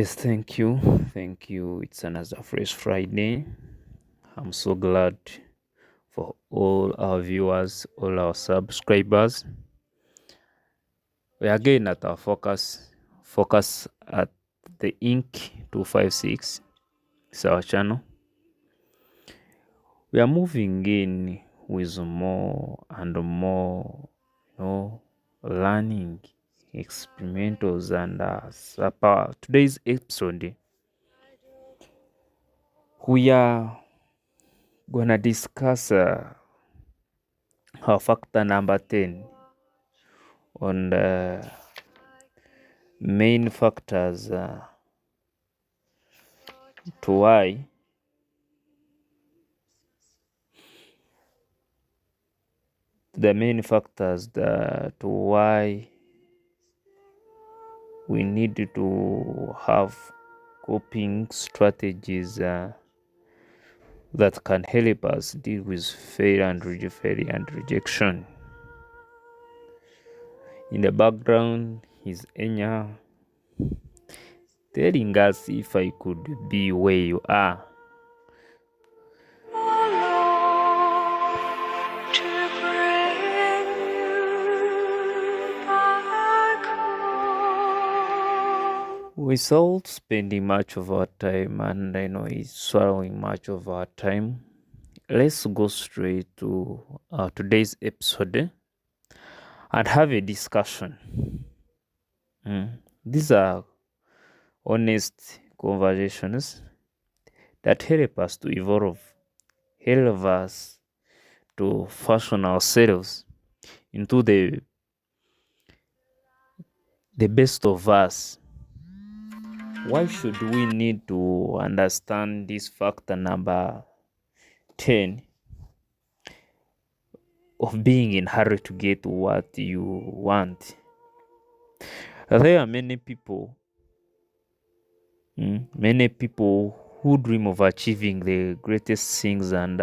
Yes, thank you. Thank you. It's another fresh Friday. I'm so glad for all our viewers, all our subscribers. We are again at our focus at the Inc. 256. It's our channel. We are moving in with more and more, learning, experimentals, and today's episode. We are gonna discuss factor number 10 on the main factors to why to why we need to have coping strategies that can help us deal with failure and rejection. In the background is Enya telling us, if I could be where you are. Without spending much of our time, and I know it's swallowing much of our time, let's go straight to today's episode and have a discussion. These are honest conversations that help us to evolve, help us to fashion ourselves into the best of us. Why should we need to understand this factor number 10 of being in hurry to get what you want? There are many people who dream of achieving the greatest things, and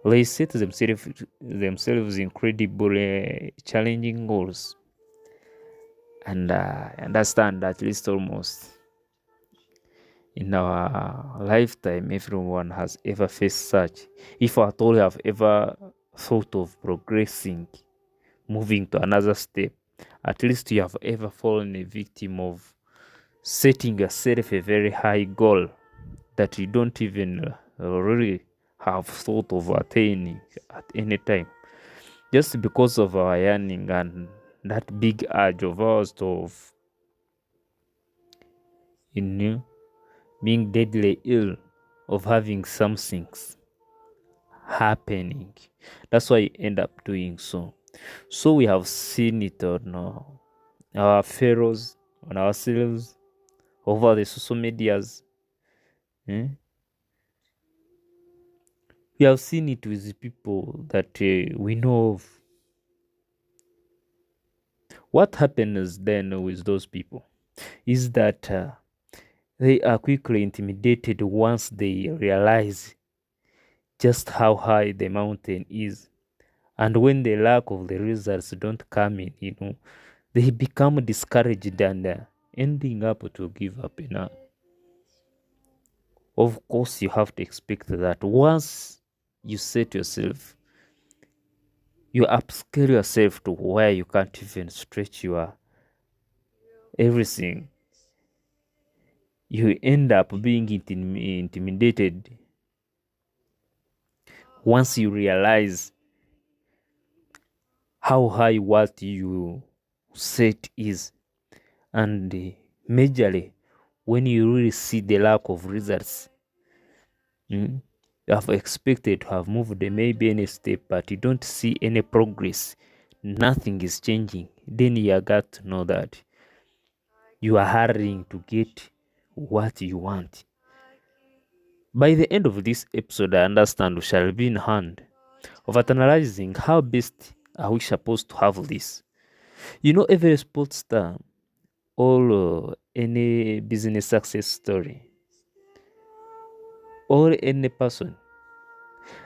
they set themselves incredibly challenging goals. And I understand that at least almost in our lifetime, everyone has ever faced such. If at all you have ever thought of progressing, moving to another step, at least you have ever fallen a victim of setting yourself a very high goal that you don't even really have thought of attaining at any time, just because of our yearning and that big urge of ours of being deadly ill of having some things happening. That's why you end up doing so. So we have seen it on our fellows, on ourselves, over the social medias. We have seen it with people that we know of. What happens then with those people is that they are quickly intimidated once they realize just how high the mountain is. And when the lack of the results don't come in, they become discouraged and ending up to give up. Of course, you have to expect that once you set yourself, you upscale yourself to where you can't even stretch your everything, you end up being intimidated once you realize how high what you set is. And majorly, when you really see the lack of results, you have expected to have moved maybe any step, but you don't see any progress, nothing is changing, then you got to know that you are hurrying to get what you want. By the end of this episode, I understand we shall be in hand of analyzing how best are we supposed to have this. Every sports star or any business success story or any person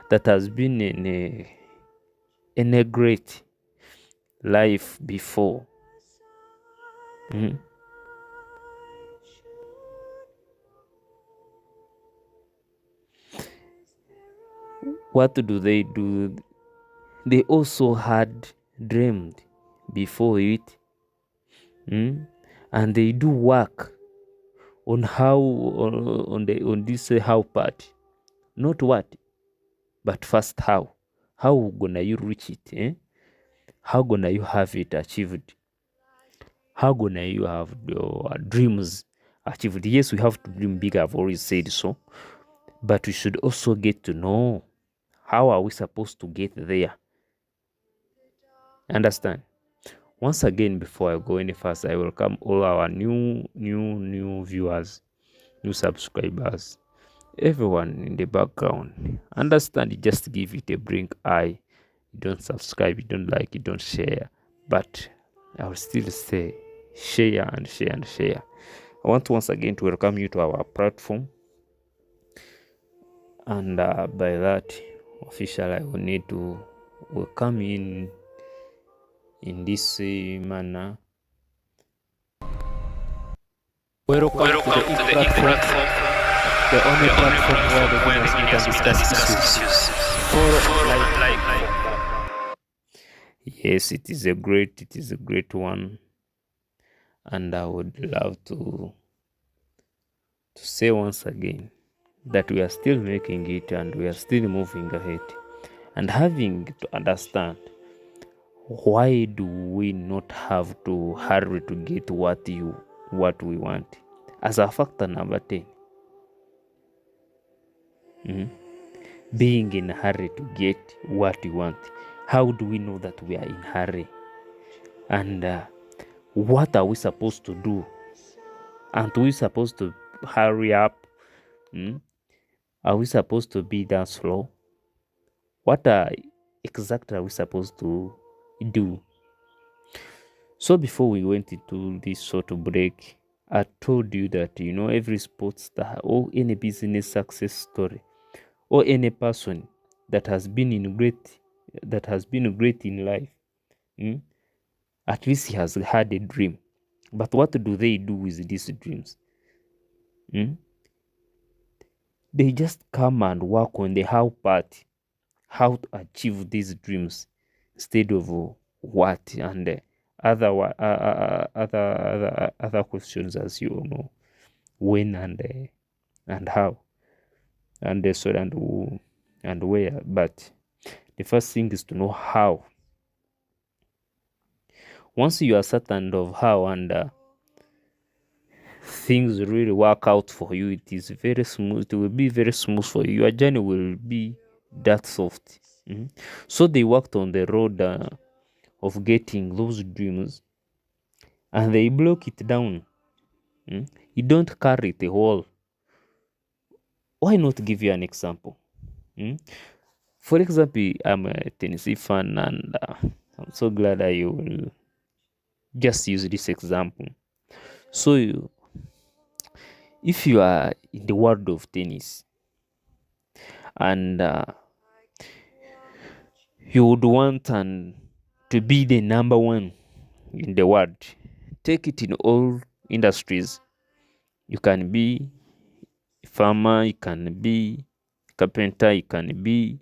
that has been in a great life before, What do? They also had dreamed before it, and they do work on how on this how part, not what, but first how. How gonna you reach it? How gonna you have it achieved? How gonna you have your dreams achieved? Yes, we have to dream big. I've always said so, but we should also get to know how are we supposed to get there. Understand? Once again, before I go any further, I welcome all our new viewers, new subscribers, everyone in the background. Understand? You just give it a blink eye. You don't subscribe, you don't like, you don't share, but I will still say share and share and share. I want once again to welcome you to our platform, and by that official, I will need to welcome in this manner. Welcome to the e-platform, the only platform where the winners meet and discuss issues. Yes, it is a great one, and I would love to say once again that we are still making it and we are still moving ahead, and having to understand why do we not have to hurry to get what we want. As a factor number 10, being in a hurry to get what you want. How do we know that we are in a hurry? And what are we supposed to do? Aren't we supposed to hurry up? Are we supposed to be that slow? What exactly are we supposed to do? So before we went into this sort of break, I told you that every sports star or any business success story or any person that has been great in life, at least he has had a dream. But what do they do with these dreams? They just come and work on the how part, how to achieve these dreams, instead of what and other questions, as you know, when and how and so and who and where. But the first thing is to know how. Once you are certain of how and things really work out for you, it is very smooth. It will be very smooth for you. Your journey will be that soft. So they worked on the road of getting those dreams, and they block it down. You don't carry the whole. Why not give you an example? For example, I'm a Tennessee fan, and I'm so glad I will just use this example. So, if you are in the world of tennis and you would want to be the number one in the world, take it in all industries. You can be farmer, you can be carpenter, you can be,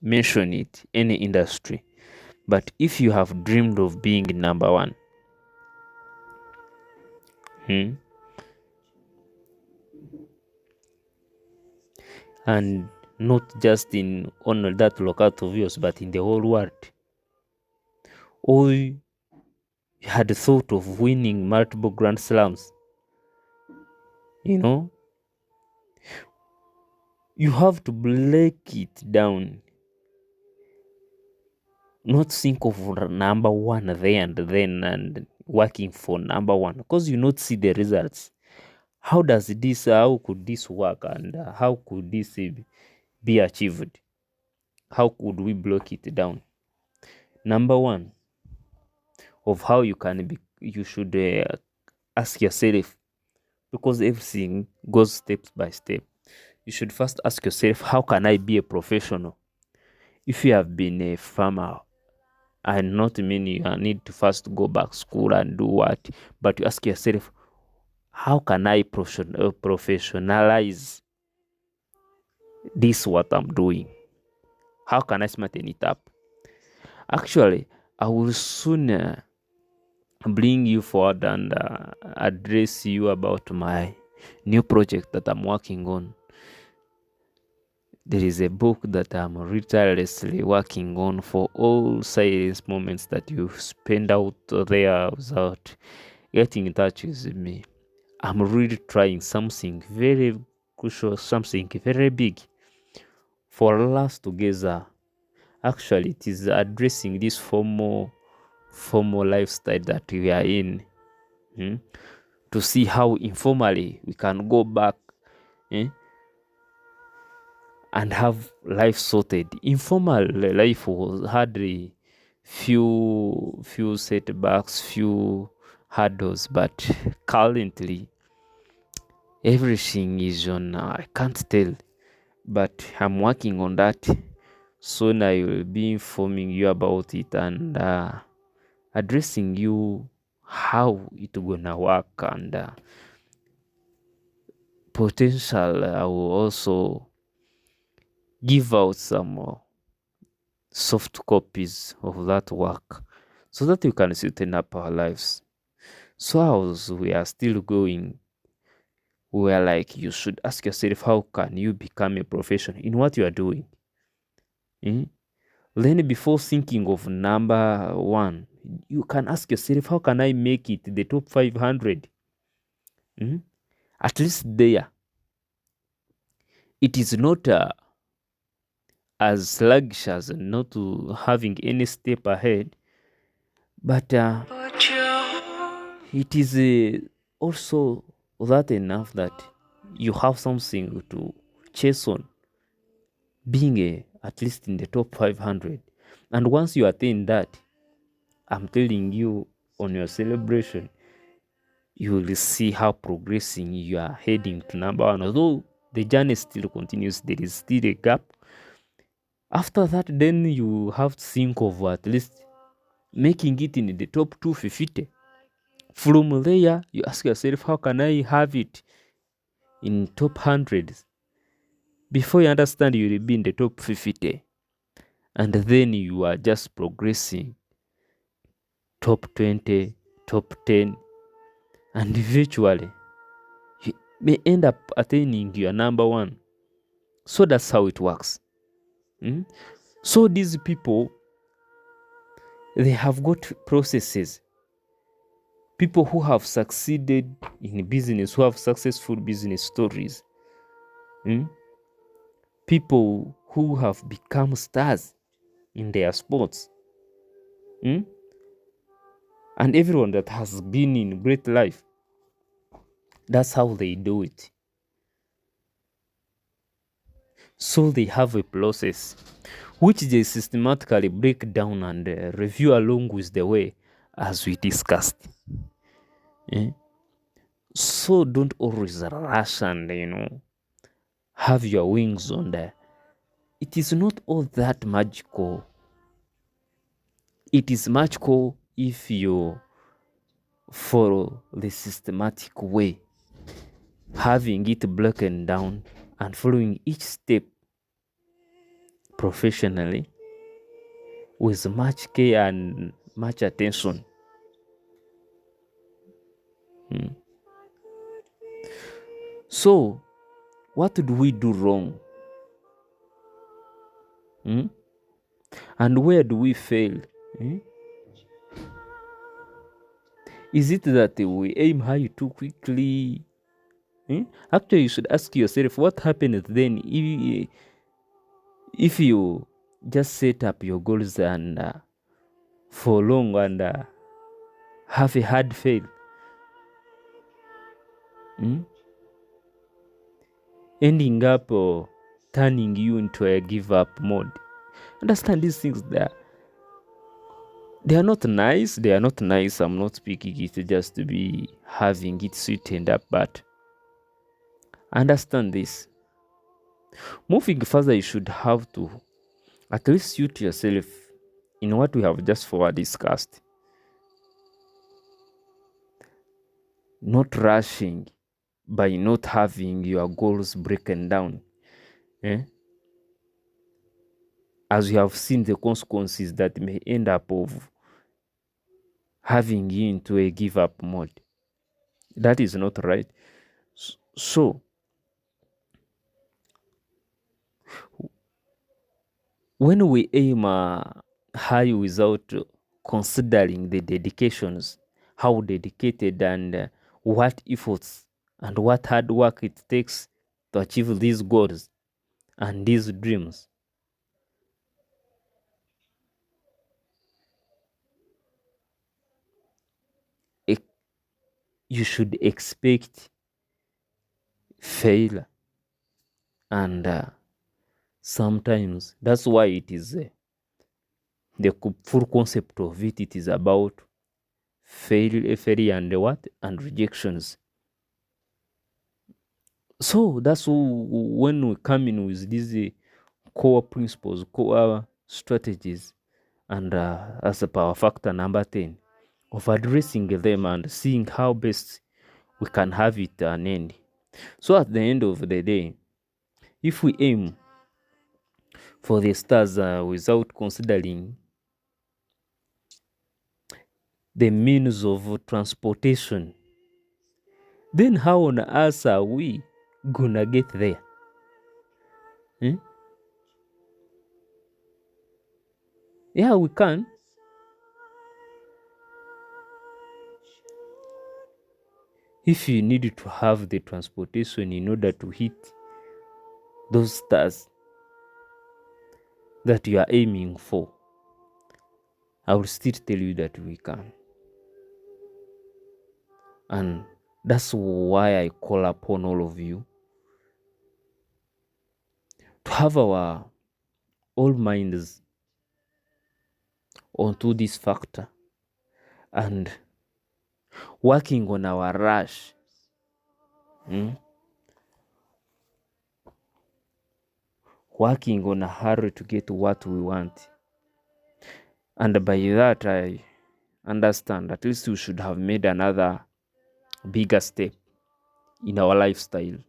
mention it, any industry. But if you have dreamed of being number one, and not just in only that local of yours, but in the whole world, or you had thought of winning multiple Grand Slams, you have to break it down. Not think of number one there and then and working for number one, because you not see the results. How could this work, and how could this be achieved? How could we block it down? Number one of how you should ask yourself, because everything goes step by step. You should first ask yourself, how can I be a professional? If you have been a farmer, I not mean you need to first go back school and do what, but you ask yourself, how can I professionalize this what I'm doing? How can I smarten it up? Actually, I will soon bring you forward and address you about my new project that I'm working on. There is a book that I'm tirelessly working on for all silence moments that you spend out there without getting in touch with me. I'm really trying something very crucial, something very big for us together. Actually, it is addressing this formal lifestyle that we are in, to see how informally we can go back, and have life sorted. Informal life was hardly few setbacks, few hurdles, but currently everything is on. I can't tell, but I'm working on that. Soon I will be informing you about it and addressing you how it gonna work, and potential. I will also give out some soft copies of that work so that we can sweeten up our lives. So as we are still going, we are like, you should ask yourself, how can you become a professional in what you are doing? Then before thinking of number one, you can ask yourself, how can I make it the top 500? At least there, it is not as sluggish as not having any step ahead, but it is also that enough that you have something to chase on, being at least in the top 500. And once you attain that, I'm telling you, on your celebration, you will see how progressing you are heading to number one. Although the journey still continues, there is still a gap. After that, then you have to think of at least making it in the top 250. From there, you ask yourself, how can I have it in top hundreds? Before you understand, you will be in the top 50. And then you are just progressing. Top 20, top 10. And eventually, you may end up attaining your number one. So that's how it works. So these people, they have got processes. People who have succeeded in business, who have successful business stories. People who have become stars in their sports. And everyone that has been in great life. That's how they do it. So they have a process which they systematically break down and review along with the way, as we discussed. So don't always rush and have your wings on there. It is not all that magical. It is magical if you follow the systematic way, having it broken down and following each step professionally with much care and much attention. So, what do we do wrong? And where do we fail? Is it that we aim high too quickly? Actually, you should ask yourself, what happens then if you just set up your goals and for long and have a hard fail? Ending up turning you into a give up mode. Understand these things there. They are not nice. They are not nice. I'm not speaking it just to be having it sweetened up, but understand this. Moving further, you should have to at least suit yourself in what we have just forward discussed. Not rushing by not having your goals broken down. as you have seen the consequences that may end up of having you into a give up mode. That is not right. So when we aim high without considering the dedications, how dedicated and what efforts and what hard work it takes to achieve these goals and these dreams, you should expect failure. And sometimes that's why it is the full concept of it. It is about failure and what and rejections. So that's when we come in with these core principles, core strategies, and as a power factor number 10 of addressing them and seeing how best we can have it an end. So at the end of the day, if we aim for the stars without considering the means of transportation, then how on earth are we gonna get there? Hmm? Yeah, we can. If you need to have the transportation in order to hit those stars that you are aiming for, I will still tell you that we can. And that's why I call upon all of you to have our all minds onto this factor and working on our rush. Working on a hurry to get what we want. And by that, I understand at least we should have made another bigger step in our lifestyle.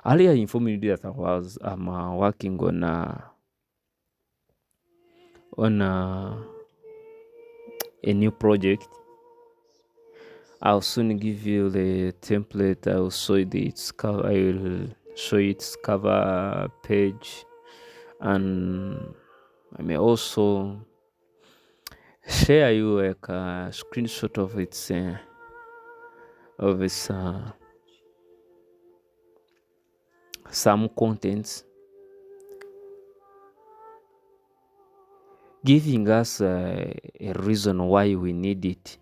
Earlier, I informed you that I'm working on a new project. I'll soon give you the template. I will show its cover page, and I may also share you like a screenshot of its some contents, giving us a reason why we need it.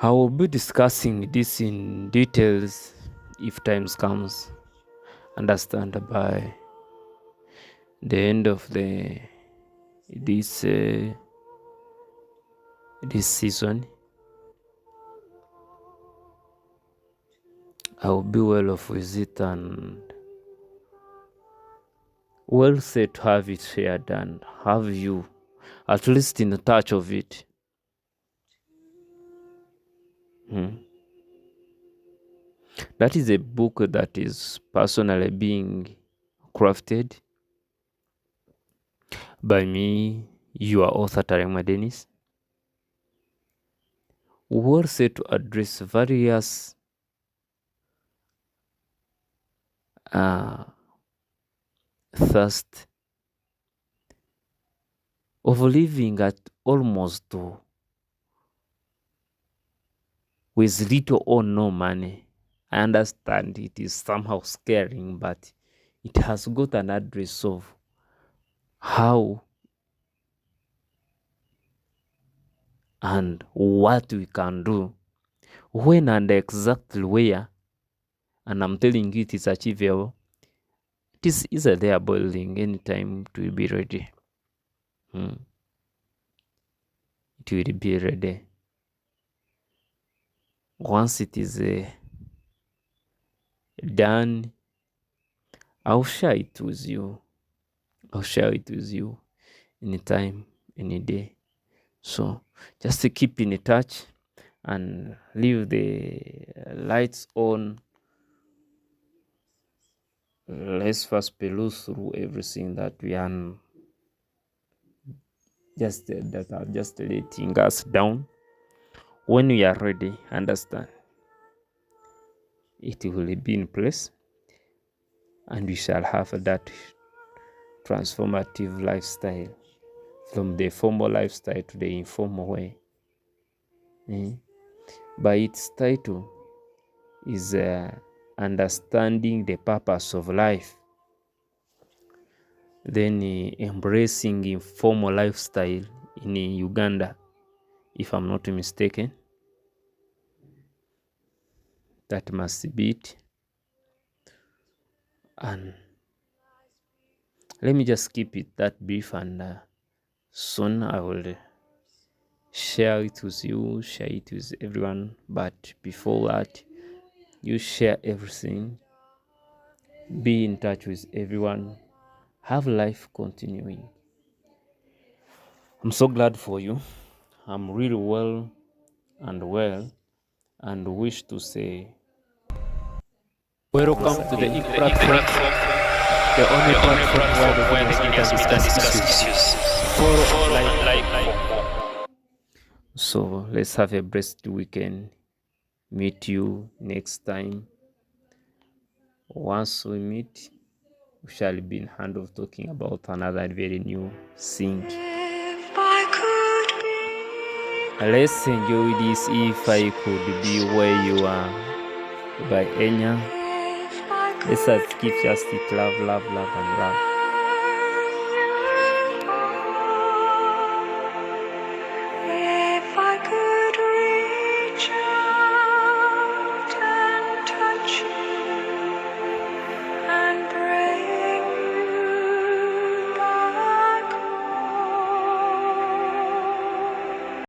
I will be discussing this in details if times comes. Understand by the end of this season, I will be well off with it and well set to have it shared and have you at least in the touch of it. That is a book that is personally being crafted by me, your author Tarema Dennis, who set to address various thirst of living at almost with little or no money. I understand it is somehow scaring, but it has got an address of how and what we can do, when and exactly where, and I'm telling you it is achievable. It is either there boiling anytime it will be ready. It will be ready. Once it is done, I'll share it with you. Anytime, any day. So just to keep in touch and leave the lights on. Let's first peruse through everything that we are that are just letting us down. When we are ready, understand it will be in place, and we shall have that transformative lifestyle from the formal lifestyle to the informal way. By its title is understanding the purpose of life, then embracing informal lifestyle in Uganda, if I'm not mistaken. That must be it. And let me just keep it that brief, and soon I will share it with you, share it with everyone. But before that, you share everything, be in touch with everyone, have life continuing. I'm so glad for you. I'm really well, and wish to say welcome to the IC platform, the only platform where the winners meet and discuss issues. Follow and like for more. So let's have a blessed weekend. Meet you next time. Once we meet, we shall be in hand of talking about another very new thing. Let's enjoy this If I Could Be Where You Are by Enya. Let's keep just it love, and love.